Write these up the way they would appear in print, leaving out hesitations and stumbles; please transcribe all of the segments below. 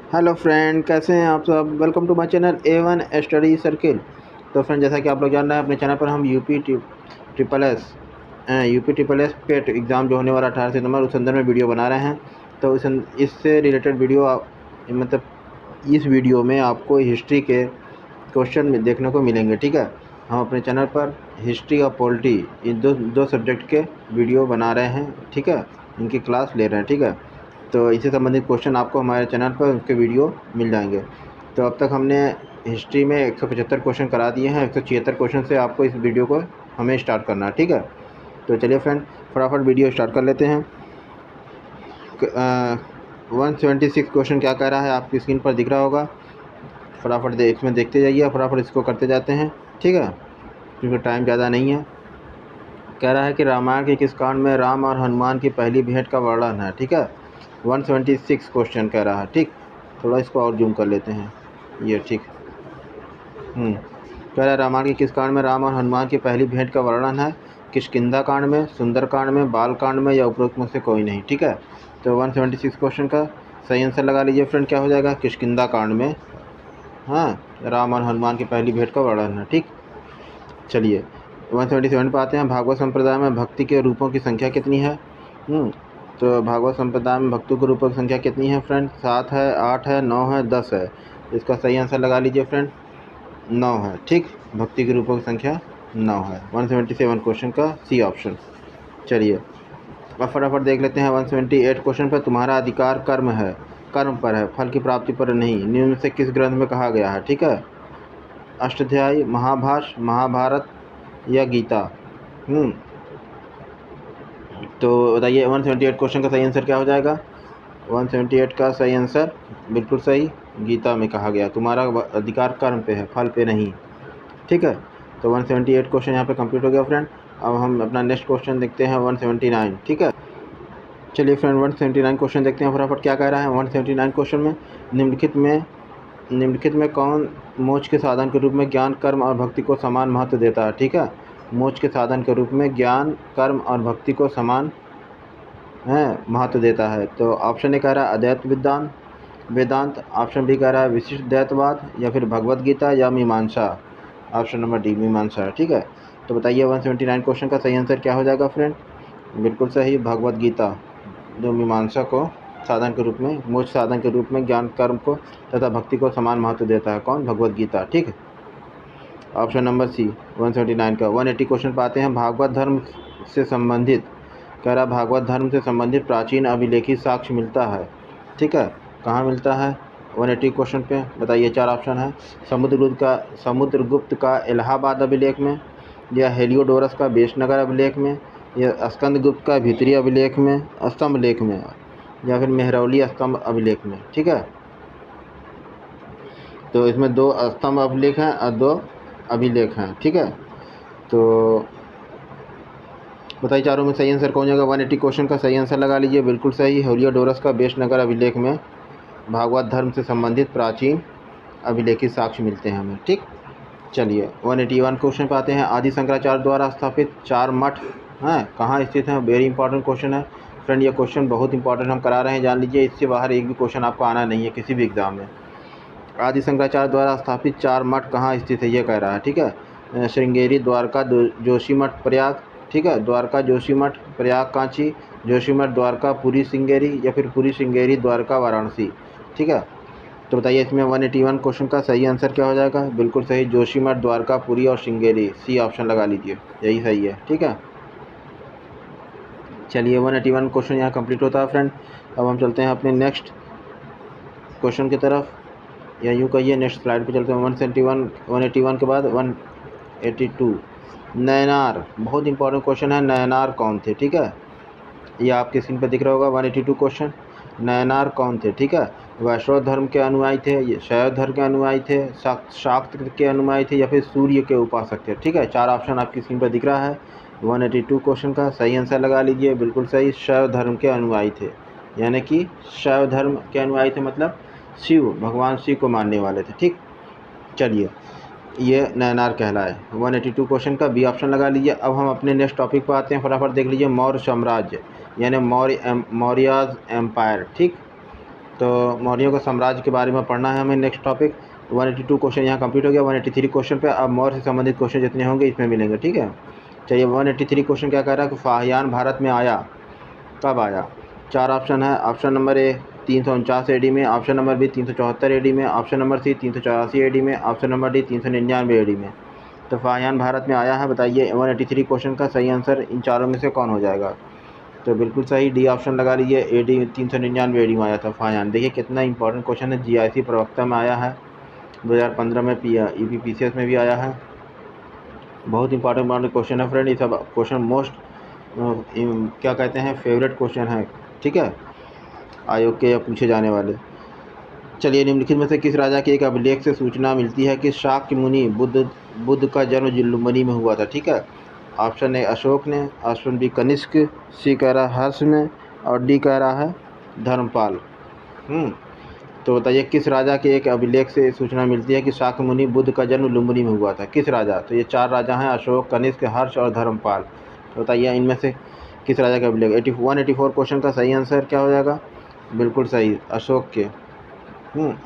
Hello friend, कैसे हैं आप सब। Welcome to my channel A1 study circle. तो फ्रेंड, जैसा कि आप लोग जान रहे हैं, अपने चैनल पर हम यूपी ट्रिपल एस पेट एग्ज़ाम जो होने वाला 18 सितंबर, उस संदर्भ में वीडियो बना रहे हैं। तो इससे रिलेटेड वीडियो इस वीडियो में आपको हिस्ट्री के क्वेश्चन देखने को मिलेंगे। ठीक है, हम अपने चैनल पर हिस्ट्री और पॉलिटी इन दो सब्जेक्ट के वीडियो बना रहे हैं। ठीक है, इनकी क्लास ले रहे हैं। ठीक है, तो इससे संबंधित क्वेश्चन आपको हमारे चैनल पर उसके वीडियो मिल जाएंगे। तो अब तक हमने हिस्ट्री में 175 क्वेश्चन करा दिए हैं। 176 क्वेश्चन से आपको इस वीडियो को हमें स्टार्ट करना है। ठीक है, तो चलिए फ्रेंड, फटाफट वीडियो स्टार्ट कर लेते हैं। 176 क्वेश्चन क्या कह रहा है आपकी स्क्रीन पर दिख रहा होगा। फटाफट इसमें देखते जाइए, फटाफट इसको करते जाते हैं। ठीक है, क्योंकि टाइम ज़्यादा नहीं है। कह रहा है कि रामायण के किस कांड में राम और हनुमान की पहली भेंट का वर्णन है। ठीक है, 176 क्वेश्चन कह रहा है। ठीक, थोड़ा इसको और जूम कर लेते हैं। ये ठीक। कह रहा है रामायण के किस कांड में राम और हनुमान की पहली भेंट का वर्णन है। किष्किंधा कांड में, सुंदर कांड में, बाल कांड में, या उपरोक्त में से कोई नहीं। ठीक है, तो 176 क्वेश्चन का सही आंसर लगा लीजिए फ्रेंड। क्या हो जाएगा? किष्किंधा कांड में हाँ राम और हनुमान की पहली भेंट का वर्णन है। ठीक, चलिए 177 पर आते हैं। भागवत संप्रदाय में भक्ति के रूपों की संख्या कितनी है? तो भागवत संप्रदाय में भक्तों के रूपों की संख्या कितनी है फ्रेंड? 7 है, 8 है, 9 है, 10 है। इसका सही आंसर लगा लीजिए फ्रेंड, 9 है। ठीक, भक्ति के रूपों की संख्या 9 है। 177 क्वेश्चन का सी ऑप्शन। चलिए अब फटाफट देख लेते हैं 178 क्वेश्चन पर। तुम्हारा अधिकार कर्म पर है, फल की प्राप्ति पर नहीं, निम्न में से किस ग्रंथ में कहा गया है? ठीक है, अष्टाध्यायी, महाभाष्य, महाभारत या गीता। तो बताइए 178 क्वेश्चन का सही आंसर क्या हो जाएगा? 178 का सही आंसर बिल्कुल सही, गीता में कहा गया तुम्हारा अधिकार कर्म पे है, फल पे नहीं। ठीक है, तो 178 क्वेश्चन यहाँ पे कंप्लीट हो गया फ्रेंड। अब हम अपना नेक्स्ट क्वेश्चन देखते हैं 179। ठीक है, चलिए फ्रेंड 179 क्वेश्चन देखते हैं फटाफट क्या कह रहा है। 179 क्वेश्चन में निम्नलिखित में कौन मोक्ष के साधन के रूप में ज्ञान, कर्म और भक्ति को समान महत्व देता है? ठीक है, मोक्ष के साधन के रूप में ज्ञान, कर्म और भक्ति को समान महत्व देता है। तो ऑप्शन ए कह रहा है अद्वैत वेदांत, ऑप्शन बी कह रहा है विशिष्ट द्वैतवाद, या फिर भगवत गीता या मीमांसा। ऑप्शन नंबर डी मीमांसा है। ठीक है, तो बताइए 179 क्वेश्चन का सही आंसर क्या हो जाएगा फ्रेंड? बिल्कुल सही, भगवत गीता, जो मीमांसा को साधन के रूप में, मोक्ष साधन के रूप में ज्ञान, कर्म को तथा भक्ति को समान महत्व देता है। कौन? भगवत गीता। ठीक है, ऑप्शन नंबर सी 179 का। 180 क्वेश्चन पाते हैं। भागवत धर्म से संबंधित कह रहा भागवत धर्म से संबंधित प्राचीन अभिलेखी साक्ष्य मिलता है। ठीक है, कहाँ मिलता है? 180 क्वेश्चन पे बताइए। 4 ऑप्शन है। समुद्रगुप्त का इलाहाबाद अभिलेख में, या हेलियोडोरस का बेशनगर अभिलेख में, या स्कंदगुप्त का भीतरी अभिलेख में, स्तंभ लेख में, या फिर मेहरौली स्तंभ अभिलेख में। ठीक है, तो इसमें 2 स्तंभ अभिलेख हैं और 2 अभिलेख हैं। ठीक है, तो बताइए चारों में सही आंसर कौन जाएगा? 180 क्वेश्चन का सही आंसर लगा लीजिए। बिल्कुल सही, हेलियोडोरस का बेशनगर अभिलेख में भागवत धर्म से संबंधित प्राचीन अभिलेखित साक्ष्य मिलते हैं हमें। ठीक, चलिए 181 क्वेश्चन पे आते हैं। आदि शंकराचार्य द्वारा स्थापित 4 मठ हैं कहाँ स्थित हैं? वेरी इंपॉर्टेंट क्वेश्चन है फ्रेंड, ये क्वेश्चन बहुत इंपॉर्टेंट हम करा रहे हैं, जान लीजिए। इससे बाहर एक भी क्वेश्चन आपको आना नहीं है किसी भी एग्जाम में। आदि शंकराचार्य द्वारा स्थापित 4 मठ कहाँ स्थित है, ये कह रहा है। ठीक है, श्रृंगेरी, द्वारका, जोशीमठ, प्रयाग। ठीक है, द्वारका, जोशीमठ, प्रयाग, कांची, जोशीमठ, द्वारका, पुरी, श्रृंगेरी, या फिर पुरी, श्रृंगेरी, द्वारका, वाराणसी। ठीक है, तो बताइए इसमें 181 क्वेश्चन का सही आंसर क्या हो जाएगा? बिल्कुल सही, जोशीमठ, द्वारका, पुरी और श्रृंगेरी। सी ऑप्शन लगा लीजिए, यही सही है। ठीक है, चलिए 181 क्वेश्चन यहाँ कंप्लीट होता है फ्रेंड। अब हम चलते हैं अपने नेक्स्ट क्वेश्चन की तरफ, या यूँ कहिए नेक्स्ट स्लाइड पे चलते हैं। 181 के बाद 182। नयनार, बहुत इंपॉर्टेंट क्वेश्चन है। नयनार कौन थे? ठीक है, ये आपके स्क्रीन पर दिख रहा होगा 182 क्वेश्चन। नयनार कौन थे? ठीक है, वैष्णव धर्म के अनुयायी थे, शैव धर्म के अनुयायी थे, शाक्त के अनुयायी थे, या फिर सूर्य के उपासक थे। ठीक है, 4 ऑप्शन आपकी स्क्रीन पर दिख रहा है। 182 क्वेश्चन का सही आंसर लगा लीजिए। बिल्कुल सही, शैव धर्म के अनुयायी थे, यानी कि शैव धर्म के अनुयायी थे मतलब शिव, भगवान शिव को मानने वाले थे। ठीक, चलिए ये नयनार कहलाए। 182 क्वेश्चन का बी ऑप्शन लगा लीजिए। अब हम अपने नेक्स्ट टॉपिक पर आते हैं, फटाफट देख लीजिए। मौर्य साम्राज्य, यानी मौर्याज एम्पायर। ठीक, तो मौर्यों के साम्राज्य के बारे में पढ़ना है हमें। नेक्स्ट टॉपिक 182 क्वेश्चन यहाँ कंप्लीट हो गया। 183 क्वेश्चन पे अब मौर्य से संबंधित क्वेश्चन जितने होंगे इसमें मिलेंगे, ठीक है। चलिए 183 क्वेश्चन क्या कह रहा है कि फाहियान भारत में आया, कब आया। 4 ऑप्शन है। ऑप्शन नंबर ए 349 AD में, ऑप्शन नंबर बी 374 AD में, ऑप्शन नंबर सी 384 AD में, ऑप्शन नंबर डी 399 AD में। तो फाहियान भारत में आया है, बताइए 183 क्वेश्चन का सही आंसर इन चारों में से कौन हो जाएगा। तो बिल्कुल सही डी ऑप्शन लगा लीजिए, AD 399 AD में आया था फाहियान। देखिए कितना इंपॉर्टेंट क्वेश्चन है, GIC प्रवक्ता में आया है, 2015 में UPPCS में भी आया है। बहुत इंपॉर्टेंट क्वेश्चन है फ्रेंड। ये सब क्वेश्चन मोस्ट क्या कहते हैं फेवरेट क्वेश्चन है, ठीक है, आयोग के पूछे जाने वाले। चलिए निम्नलिखित में से किस राजा के एक अभिलेख से सूचना मिलती है कि शाक्य मुनि बुद्ध का जन्म लुम्बिनी में हुआ था, ठीक है। ऑप्शन ए अशोक ने, ऑप्शन बी कनिष्क, सी कह रहा है हर्ष में, और डी कह रहा है धर्मपाल। तो बताइए किस राजा के एक अभिलेख से सूचना मिलती है कि शाक्य मुनि बुद्ध का जन्म लुम्बिनी में हुआ था, किस राजा। तो ये 4 राजा हैं, अशोक, कनिष्क, हर्ष और धर्मपाल। तो बताइए इनमें से किस राजा का अभिलेख। 184 क्वेश्चन का सही आंसर क्या हो जाएगा, बिल्कुल सही, अशोक के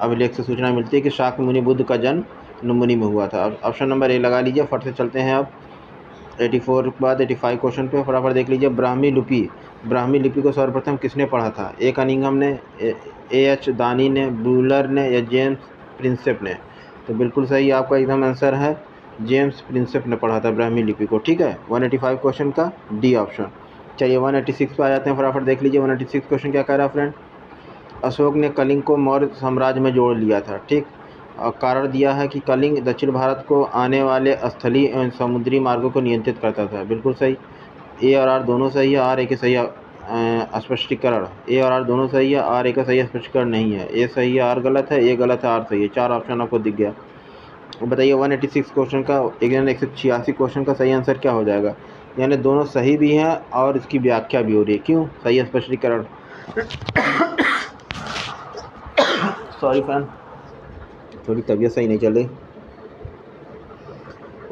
अभिलेख से सूचना मिलती है कि शाक्य मुनि बुद्ध का जन्म लुम्बिनी में हुआ था। अब ऑप्शन नंबर ए लगा लीजिए। फट से चलते हैं अब 84 के बाद 85 क्वेश्चन पे फटाफट देख लीजिए। ब्राह्मी लिपि को सर्वप्रथम किसने पढ़ा था, ए कनिंघम ने, AH दानी ने, ब्यूलर ने या जेम्स प्रिंसेप ने। तो बिल्कुल सही आपका एकदम आंसर है, जेम्स प्रिंसेप ने पढ़ा था ब्राह्मी लिपि को, ठीक है। 185 क्वेश्चन का डी ऑप्शन। चलिए 186 पे आ जाते हैं, फटाफट देख लीजिए 186 क्वेश्चन क्या कह रहा है फ्रेंड। अशोक ने कलिंग को मौर्य साम्राज्य में जोड़ लिया था, ठीक। और कारण दिया है कि कलिंग दक्षिण भारत को आने वाले स्थलीय एवं समुद्री मार्गों को नियंत्रित करता था, बिल्कुल सही। ए और आर दोनों सही है, आर ए के सही स्पष्टीकरण, ए और आर दोनों सही है, आर ए का सही स्पष्टीकरण नहीं है। ए सही है, आर गलत है, ए गलत है, आर सही है। 4 ऑप्शन आपको दिख गया। बताइए 186 क्वेश्चन का 186 क्वेश्चन का सही आंसर क्या हो जाएगा। यानी दोनों सही भी हैं और इसकी व्याख्या भी हो रही है, क्यों, सही स्पष्टीकरण। सॉरी फैन, थोड़ी तबीयत सही नहीं चल रही।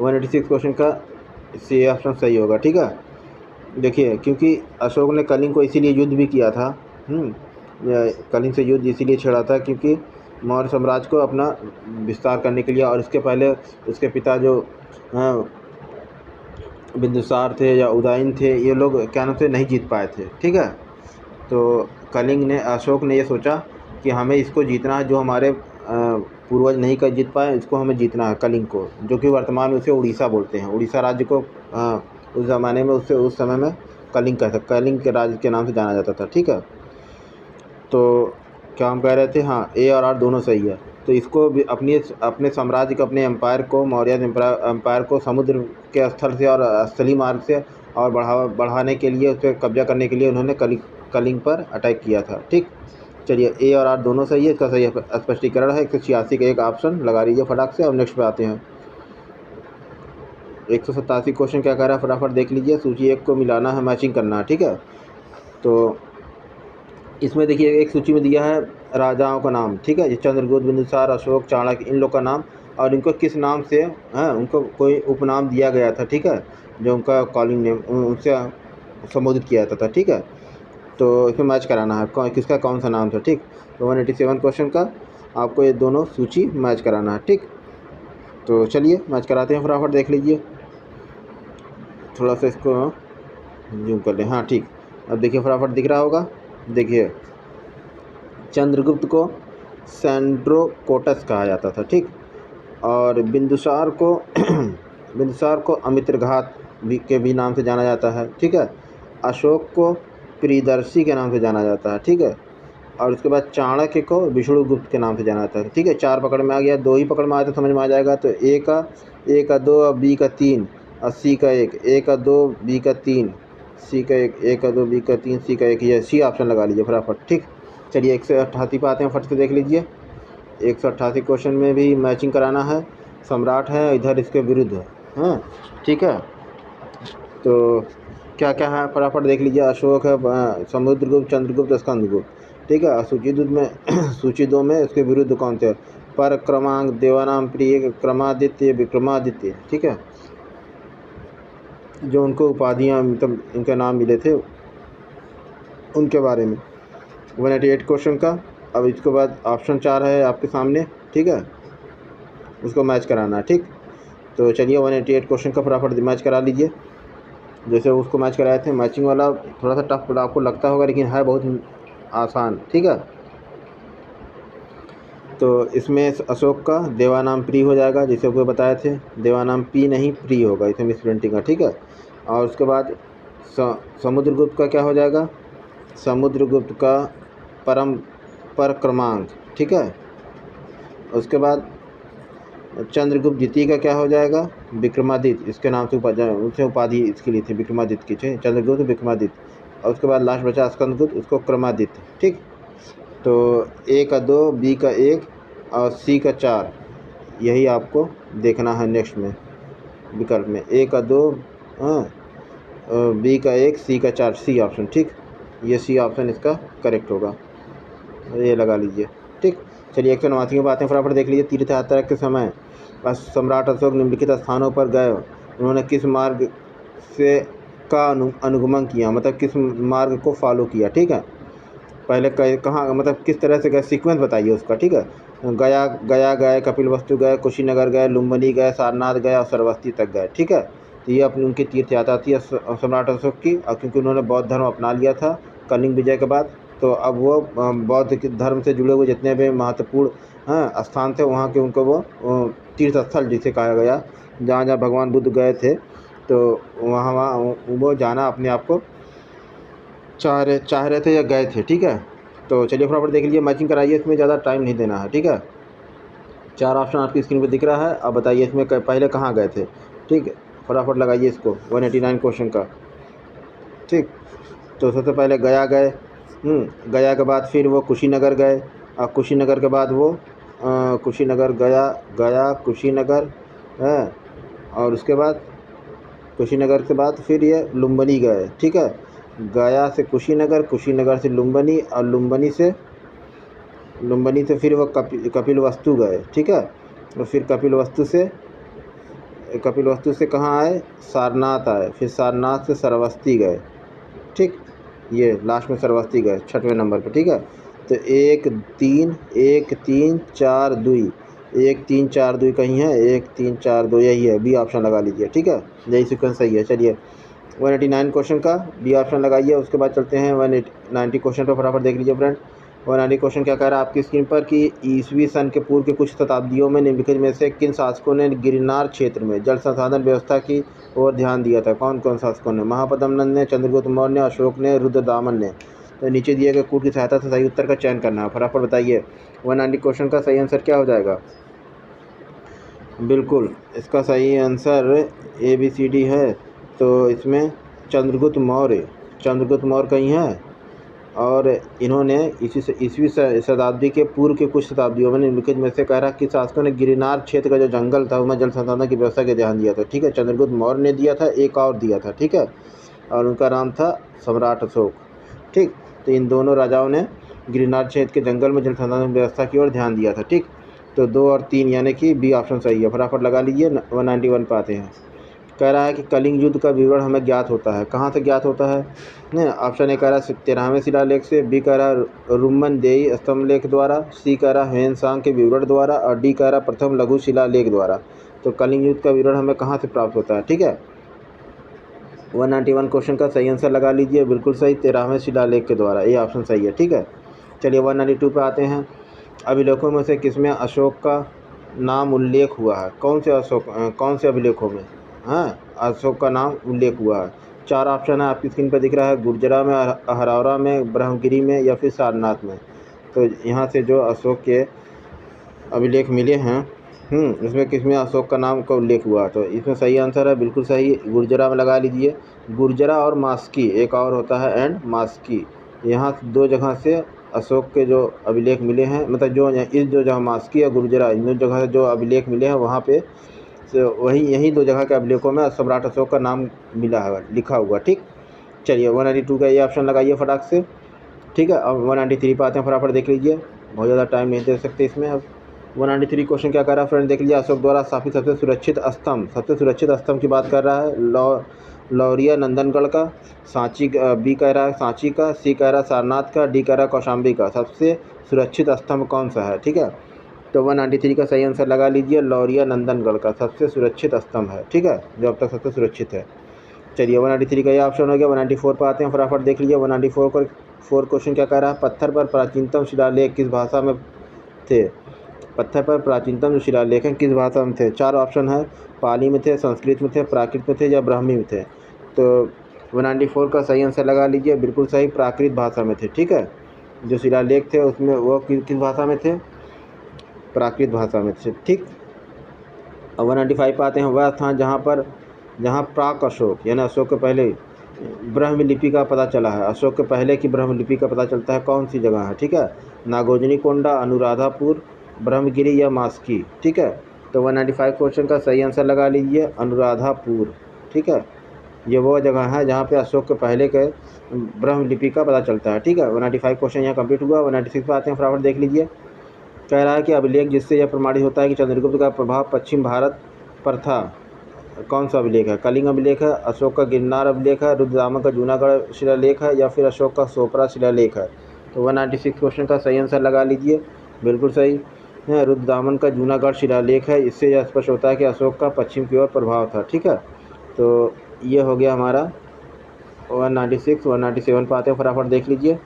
186 क्वेश्चन का सी ऑप्शन सही होगा, ठीक है। देखिए क्योंकि अशोक ने कलिंग को इसीलिए युद्ध भी किया था, कलिंग से युद्ध इसीलिए छेड़ा था क्योंकि मौर्य साम्राज्य को अपना विस्तार करने के लिए, और इसके पहले उसके पिता जो बिंदुसार थे या उदयन थे, ये लोग क्या नाम से नहीं जीत पाए थे, ठीक है। तो अशोक ने ये सोचा कि हमें इसको जीतना है, जो हमारे पूर्वज नहीं कर जीत पाए, इसको हमें जीतना है, कलिंग को, जो कि वर्तमान में उसे उड़ीसा बोलते हैं। उड़ीसा राज्य को उस ज़माने में उस समय में कलिंग के राज्य के नाम से जाना जाता था, ठीक है। तो क्या हम कह रहे थे, हाँ ए और आर दोनों सही है। तो इसको भी अपने साम्राज्य को, अपने एम्पायर को, मौर्य एम्पायर को समुद्र के स्थल से और स्थलीय मार्ग से और बढ़ाने के लिए, उस पर कब्जा करने के लिए उन्होंने कलिंग पर अटैक किया था, ठीक। चलिए ए और आर दोनों सही है, इसका सही स्पष्टीकरण है 186 का एक ऑप्शन लगा लीजिए फटाक से। अब नेक्स्ट पे आते हैं 187 क्वेश्चन क्या कह रहा है, फटाफट देख लीजिए। सूची 1 को मिलाना है, मैचिंग करना है, ठीक है। तो इसमें देखिए एक सूची में दिया है राजाओं का नाम, ठीक है, चंद्रगुप्त, बिंदुसार, अशोक, चाणक्य, इन लोग का नाम, और इनको किस नाम से उनको कोई उपनाम दिया गया था, ठीक है, जो उनका कॉलिंग नेम उनसे संबोधित किया जाता था, ठीक है। तो इसमें मैच कराना है किसका कौन सा नाम था, ठीक। तो 187 क्वेश्चन का आपको ये दोनों सूची मैच कराना है, ठीक। तो चलिए मैच कराते हैं, फटाफट देख लीजिए, थोड़ा सा इसको जूम कर लें, हाँ ठीक। अब देखिए फटाफट दिख रहा होगा, देखिए चंद्रगुप्त को सैंड्रोकोटस कहा जाता था, ठीक। और बिंदुसार को अमित्रघात के भी नाम से जाना जाता है, ठीक है। अशोक को प्रियदर्शी के नाम से जाना जाता है, ठीक है। और उसके बाद चाणक्य को विष्णुगुप्त के नाम से जाना जाता है, ठीक है। 4 पकड़ में आ गया, 2 ही पकड़ में आया तो समझ में आ जाएगा। तो ए का 2 और बी का 3 और सी का 1, ए का 2 बी का 3 सी का 1, ए का 2 बी का 3 सी का 1, ये सी ऑप्शन लगा लीजिए फटाफट, ठीक। चलिए 188 पे आते हैं, फट से देख लीजिए। 188 क्वेश्चन में भी मैचिंग कराना है, सम्राट है इधर, इसके विरुद्ध है, हाँ ठीक है। तो क्या क्या है फटाफट देख लीजिए। अशोक है, समुद्रगुप्त, चंद्रगुप्त, स्कंदगुप्त, ठीक है। सूची 2 में इसके विरुद्ध कौन थे, पर क्रमांक, देवानाम, प्रिय, क्रमादित्य, विक्रमादित्य, ठीक है, जो उनको उपाधियाँ मतलब इनके नाम मिले थे उनके बारे में। 188 क्वेश्चन का अब इसके बाद ऑप्शन 4 है आपके सामने, ठीक है, उसको मैच कराना है। ठीक, तो चलिए 188 क्वेश्चन का फटाफट मैच करा लीजिए। जैसे उसको मैच कराए थे, मैचिंग वाला थोड़ा सा टफ आपको लगता होगा, लेकिन है बहुत आसान। ठीक है, तो इसमें अशोक का देवानाम प्री हो जाएगा, जैसे आपको बताए थे, देवानाम पी नहीं प्री होगा, इसमें मिस प्रिंटिंग है। ठीक है, और उसके बाद समुद्रगुप्त का क्या हो जाएगा, समुद्रगुप्त का परम पर क्रमांक। ठीक है, उसके बाद चंद्रगुप्त द्वितीय का क्या हो जाएगा, विक्रमादित्य, इसके नाम से उनसे उपाधि इसके लिए थी विक्रमादित्य की, चंद्रगुप्त विक्रमादित्य। और उसके बाद लास्ट बचा स्कंदगुप्त, उसको क्रमादित्य। ठीक, तो ए का 2, बी का 1 और सी का 4, यही आपको देखना है नेक्स्ट में विकल्प में, ए का 2, बी का 1, सी का 4, सी ऑप्शन। ठीक, ये सी ऑप्शन इसका करेक्ट होगा, ये लगा लीजिए। ठीक, चलिए 189 की बातें फटाफट देख लीजिए। तीर्थ यात्रा के समय सम्राट अशोक निम्नलिखित स्थानों पर गए, उन्होंने किस मार्ग से का अनुगमन किया, मतलब किस मार्ग को फॉलो किया। ठीक है, पहले कहाँ, मतलब किस तरह से गए, सीक्वेंस बताइए उसका। ठीक है, गया गए, कपिलवस्तु गए, कुशीनगर गए, लुम्बिनी गए, सारनाथ गए और सरस्वती तक गए। ठीक है, तो ये अपनी उनकी तीर्थ यात्रा थी सम्राट अशोक की, और क्योंकि उन्होंने बौद्ध धर्म अपना लिया था कलिंग विजय के बाद, तो अब वो बौद्ध धर्म से जुड़े हुए जितने भी महत्वपूर्ण स्थान थे, वहाँ के उनको वो तीर्थ स्थल जिसे कहा गया, जहाँ जहाँ भगवान बुद्ध गए थे, तो वहाँ वहाँ वो जाना अपने आप को चाह रहे थे या गए थे। ठीक है, तो चलिए फटाफट देख लीजिए, मैचिंग कराइए, इसमें ज़्यादा टाइम नहीं देना है। ठीक है, 4 ऑप्शन आपकी स्क्रीन पर दिख रहा है, अब बताइए इसमें पहले कहाँ गए थे। ठीक है, फटाफट लगाइए इसको 189 क्वेश्चन का। ठीक, तो सबसे पहले गया गए, गया के बाद फिर वो कुशीनगर गए, और कुशीनगर के बाद वो कुशीनगर गया कुशीनगर है, और उसके बाद कुशीनगर के बाद फिर ये लुम्बिनी गए। ठीक है, गया से कुशीनगर, कुशीनगर से लुम्बिनी, और लुम्बिनी से फिर वो कपिलवस्तु गए। ठीक है, और फिर कपिलवस्तु से कहाँ आए, सारनाथ आए, फिर सारनाथ से सरस्वती गए। ठीक, ये लास्ट में सरस्वती गए 6वें नंबर पे। ठीक है, तो 1 3 1 3 4 2, 1 3 4 2 कहीं है, 1 3 4 2 यही है, बी ऑप्शन लगा लीजिए। ठीक है, यही सीक्वेंस सही है। चलिए 189 क्वेश्चन का बी ऑप्शन लगाइए, उसके बाद चलते हैं 190 क्वेश्चन पर, फटाफट देख लीजिए फ्रेंड। 190 क्वेश्चन क्या कह रहा है आपकी स्क्रीन पर कि ईसवी सन के पूर्व के कुछ शताब्दियों में निम्नलिखित में से किन शासकों ने गिरनार क्षेत्र में जल संसाधन व्यवस्था की ओर ध्यान दिया था। कौन कौन शासकों ने, महापद्म नंद ने, चंद्रगुप्त मौर्य ने, अशोक ने, रुद्रदामन ने। तो नीचे दिए गए कोड की सहायता से सही उत्तर का चयन करना है, फटाफट बताइए 190 क्वेश्चन का सही आंसर क्या हो जाएगा। बिल्कुल, इसका सही आंसर ABCD है, तो इसमें चंद्रगुप्त मौर्य कहीं है, और इन्होंने ईसवी शताब्दी के पूर्व के कुछ शताब्दियों में निम्नलिखित में से कह रहा कि शासकों ने गिरनार क्षेत्र का जो जंगल था उसमें जल संसाधन की व्यवस्था के ध्यान दिया था। ठीक है, चंद्रगुप्त मौर्य ने दिया था, एक और दिया था। ठीक है, और उनका नाम था सम्राट अशोक। ठीक, तो इन दोनों राजाओं ने गिरनार क्षेत्र के जंगल में जल संसाधन व्यवस्था की ओर ध्यान दिया था। ठीक, तो 2 और 3 यानी कि बी ऑप्शन सही है, फटाफट लगा लीजिए। 191 पे आते हैं। कह रहा है कि कलिंग युद्ध का विवरण हमें ज्ञात होता है, कहाँ से ज्ञात होता है ने, ऑप्शन ए कह रहा है 13वें शिलालेख से, बी कह रहा है रुम्मनदेही स्तंभ लेख द्वारा, सी कह रहा है ह्वेनसांग के विवरण द्वारा, और डी कह रहा है प्रथम लघु शिलालेख द्वारा। तो कलिंग युद्ध का विवरण हमें कहाँ से प्राप्त होता है। ठीक है, 191 क्वेश्चन का सही आंसर लगा लीजिए, बिल्कुल सही, 13वें शिलालेख के द्वारा, ये ऑप्शन सही है। ठीक है, चलिए 192 पे आते हैं। अभिलेखों में से किसमें अशोक का नाम उल्लेख हुआ है, कौन से अभिलेखों में अशोक का नाम उल्लेख हुआ है। 4 ऑप्शन है आपकी स्क्रीन पर दिख रहा है, गुर्जरा में, अहरौरा में, ब्रह्मगिरी में, या फिर सारनाथ में। तो यहाँ से जो अशोक के अभिलेख मिले हैं, इसमें किसमें अशोक का नाम का उल्लेख हुआ, तो इसमें सही आंसर है, बिल्कुल सही, गुर्जरा में लगा लीजिए। गुर्जरा और मास्की, एक और होता है एंड मास्की, यहाँ 2 जगह से अशोक के जो अभिलेख मिले हैं, मतलब जो जगह मास्की और गुर्जरा, इन 2 जगह से जो अभिलेख मिले हैं वहाँ पे यही 2 जगह के अभिलेखों में सम्राट अशोक का नाम मिला है, लिखा हुआ। ठीक, चलिए 192 का ये ऑप्शन लगाइए फटाक से। ठीक है, अब 193 पे आते हैं, फटाफट देख लीजिए, बहुत ज़्यादा टाइम नहीं दे सकते इसमें अब। 193 क्वेश्चन क्या कर रहा है फ्रेंड, देख लीजिए। अशोक द्वारा स्थापित सबसे सुरक्षित स्तंभ की बात कर रहा है लौरिया नंदनगढ़ का, सांची बी कह रहा है सांची का, सी कह रहा है सारनाथ का, डी कह रहा है कौशाम्बी का। सबसे सुरक्षित स्तंभ कौन सा है, ठीक है। तो 193 का सही आंसर लगा लीजिए, लौरिया नंदनगढ़ का सबसे सुरक्षित स्तंभ है, ठीक है, जो अब तक सबसे सुरक्षित है। चलिए 193 का ये ऑप्शन हो गया। 194 पर आते हैं, फटाफट देख लीजिए। 194 क्वेश्चन क्या कह रहा है, पत्थर पर प्राचीनतम शिलालेख किस भाषा में थे। पत्थर पर प्राचीनतम जो शिलालेख हैं किस भाषा में थे। 4 ऑप्शन है, पाली में थे, संस्कृत में थे, प्राकृत में थे या ब्राह्मी में थे। तो 194 का सही आंसर लगा लीजिए, बिल्कुल सही, प्राकृत भाषा में थे, ठीक है। जो शिलालेख थे उसमें वो किस भाषा में थे, प्राकृत भाषा में थे, ठीक। अब 195 पे आते हैं, वह स्थान जहाँ प्राक अशोक यानी अशोक के पहले ब्रह्मलिपि का पता चला है। अशोक के पहले की ब्रह्मलिपि का पता चलता है, कौन सी जगह है, ठीक है। नागोजनी कोंडा, अनुराधापुर, ब्रह्मगिरी या मास्की, ठीक है। तो 195 क्वेश्चन का सही आंसर लगा लीजिए, अनुराधापुर, ठीक है। ये वो जगह है जहाँ पे अशोक के पहले के ब्रह्मलिपि का पता चलता है, ठीक है। 195 क्वेश्चन यहाँ कंप्लीट हुआ। 196 पे आते हैं, फटाफट देख लीजिए। कह रहा है कि अभिलेख जिससे यह प्रमाणित होता है कि चंद्रगुप्त का प्रभाव पश्चिम भारत पर था, कौन सा अभिलेख है। कलिंग अभिलेख है, अशोक का गिरनार अभिलेख है, रुद्रदामन का जूनागढ़ शिलालेख है या फिर अशोक का सोपरा शिलालेख है। तो 196 क्वेश्चन का सही आंसर लगा लीजिए, बिल्कुल सही है, रुद्रदामन का जूनागढ़ शिलालेख है। इससे यह स्पष्ट होता है कि अशोक का पश्चिम की ओर प्रभाव था, ठीक है। तो ये हो गया हमारा 196। 197 पर आते हैं, फटाफट देख लीजिए।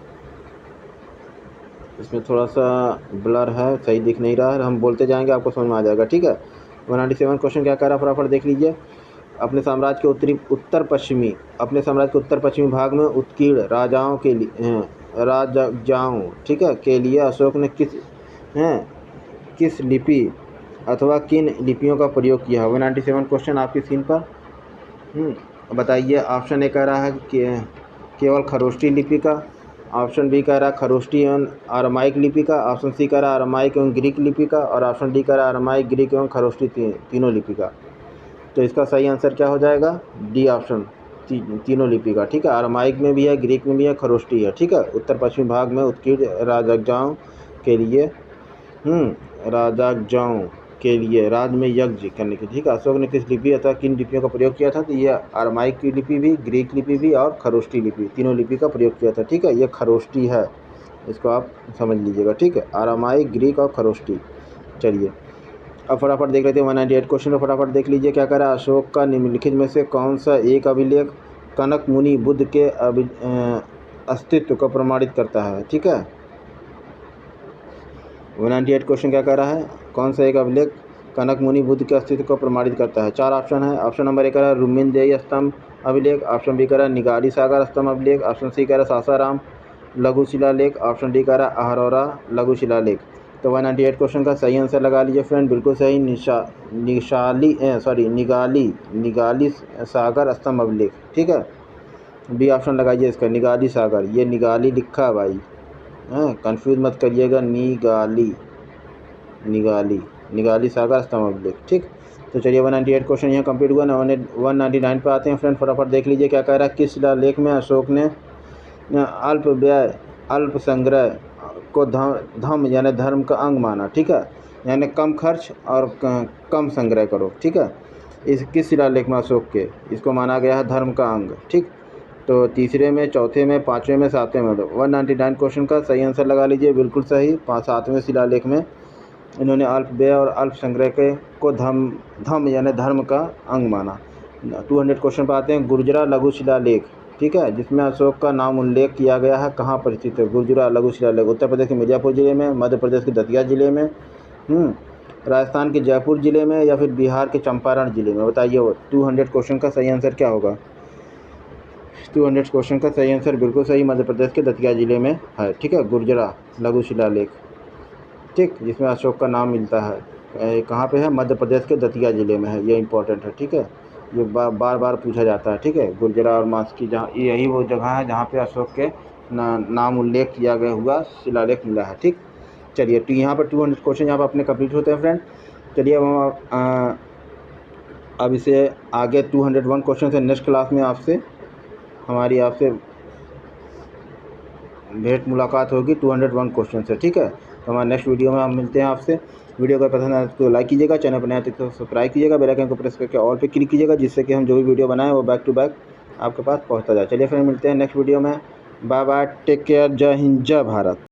इसमें थोड़ा सा ब्लर है, सही दिख नहीं रहा है, हम बोलते जाएंगे आपको समझ में आ जाएगा, ठीक है। 197 क्वेश्चन क्या कह रहा है, फटाफट देख लीजिए। अपने साम्राज्य के उत्तर पश्चिमी भाग में उत्कीर्ण राजाओं के लिए ठीक है, के लिए अशोक ने किस लिपि अथवा किन लिपियों का प्रयोग किया है। 197 क्वेश्चन आपकी स्क्रीन पर, बताइए। ऑप्शन ए कह रहा है कि केवल खरोष्टी लिपि का, ऑप्शन बी कह रहा है खरोष्टी एवं अरामाइक लिपि का, ऑप्शन सी कह रहा है अरामाइक एवं ग्रीक लिपि का, और ऑप्शन डी कह रहा है अरामाइक, ग्रीक एवं खरोष्टी तीनों लिपि का। तो इसका सही आंसर क्या हो जाएगा, डी ऑप्शन, तीनों लिपि का, ठीक है। अरामाइक में भी है, ग्रीक में भी है, खरोष्टी है, ठीक है। उत्तर पश्चिमी भाग में उत्कीर्ण राजगजाओं के लिए राज में यज्ञ करने की, ठीक है। अशोक ने किस लिपि अथवा किन लिपियों का प्रयोग किया था, तो ये अरामाइक की लिपि भी, ग्रीक लिपि भी और खरोष्टी लिपि, तीनों लिपि का प्रयोग किया था, ठीक है। ये खरोष्टी है, इसको आप समझ लीजिएगा, ठीक है। अरामाइक, ग्रीक और खरोष्टी। चलिए अब फटाफट देख लेते हैं 198 क्वेश्चन को, फटाफट देख लीजिए क्या कह रहा है। अशोक का निम्नलिखित में से कौन सा एक अभिलेख कनक मुनि बुद्ध के अस्तित्व को प्रमाणित करता है, ठीक है। 198 क्वेश्चन क्या कह रहा है, कौन सा एक अभिलेख कनक मुनि बुद्ध के अस्तित्व को प्रमाणित करता है। 4 ऑप्शन है। ऑप्शन नंबर 1 कह रहा है रुमिनदेही स्तंभ अभिलेख, ऑप्शन बी कह रहा है निगाली सागर स्तंभ अभिलेख, ऑप्शन सी कह रहा है सासाराम लघु शिलालेख, ऑप्शन डी कह रहा है अहरौरा लघु शिलालेख। तो 198 क्वेश्चन का सही आंसर लगा लीजिए फ्रेंड, बिल्कुल सही, निगाली सागर स्तंभ अभिलेख, ठीक है। बी ऑप्शन लगाइए इसका, निगाली सागर, ये निगाली लिखा है भाई, कंफ्यूज मत करिएगा, निगाली सागर स्तंभ अभिलेख, ठीक। तो चलिए 198 क्वेश्चन यहाँ कंप्लीट हुआ ना। 199 पर आते हैं फ्रेंड, फटाफट देख लीजिए क्या कह रहा है। किस शिलालेख में अशोक ने अल्प व्यय अल्प संग्रह को धर्म यानी धर्म का अंग माना, ठीक है, यानी कम खर्च और कम संग्रह करो, ठीक है। इस किस शिलालेख में अशोक के इसको माना गया है धर्म का अंग, ठीक। तो तीसरे में, चौथे में, पाँचवें में, सातवें में। 199 क्वेश्चन का सही आंसर लगा लीजिए, बिल्कुल सही, 7वें शिलालेख में इन्होंने अल्प व्यय और अल्प संग्रह को धर्म यानी धर्म का अंग माना। 200 क्वेश्चन पर आते हैं। गुर्जरा लघु शिलालेख, ठीक है, जिसमें अशोक का नाम उल्लेख किया गया है, कहाँ पर स्थित है गुर्जरा लघु शिलालेख। उत्तर प्रदेश के मिर्ज़ापुर जिले में, मध्य प्रदेश के दतिया जिले में, राजस्थान के जयपुर जिले में या फिर बिहार के चंपारण जिले में, बताइए। वो 200 क्वेश्चन का सही आंसर क्या होगा। 200 क्वेश्चन का सही आंसर बिल्कुल सही, मध्य प्रदेश के दतिया जिले में है, ठीक है, गुर्जरा लघु शिलालेख, ठीक, जिसमें अशोक का नाम मिलता है। कहाँ पे है, मध्य प्रदेश के दतिया जिले में है, ये इंपॉर्टेंट है, ठीक है, ये बार बार पूछा जाता है, ठीक है। गुर्जरा और मास्की, जहाँ यही वो जगह है जहाँ पे अशोक के नाम उल्लेख किया गया हुआ शिलालेख मिला है, ठीक। चलिए, तो यहाँ पर 200 क्वेश्चन यहाँ पर अपने कंप्लीट होते हैं फ्रेंड। चलिए अब इसे आगे 201 क्वेश्चन से नेक्स्ट क्लास में आपसे भेंट मुलाकात होगी 201 क्वेश्चन से, ठीक है। तो हमारे नेक्स्ट वीडियो में हम मिलते हैं आपसे। वीडियो अगर पसंद आए तो लाइक कीजिएगा, चैनल पर नया तो सब्सक्राइब कीजिएगा, बेल आइकन को प्रेस करके ऑल पे क्लिक कीजिएगा, जिससे कि हम जो भी वीडियो बनाएं वो बैक टू बैक आपके पास पहुंचता जाए। चलिए फिर मिलते हैं नेक्स्ट वीडियो में। बाय बाय, टेक केयर, जय हिंद, जय भारत।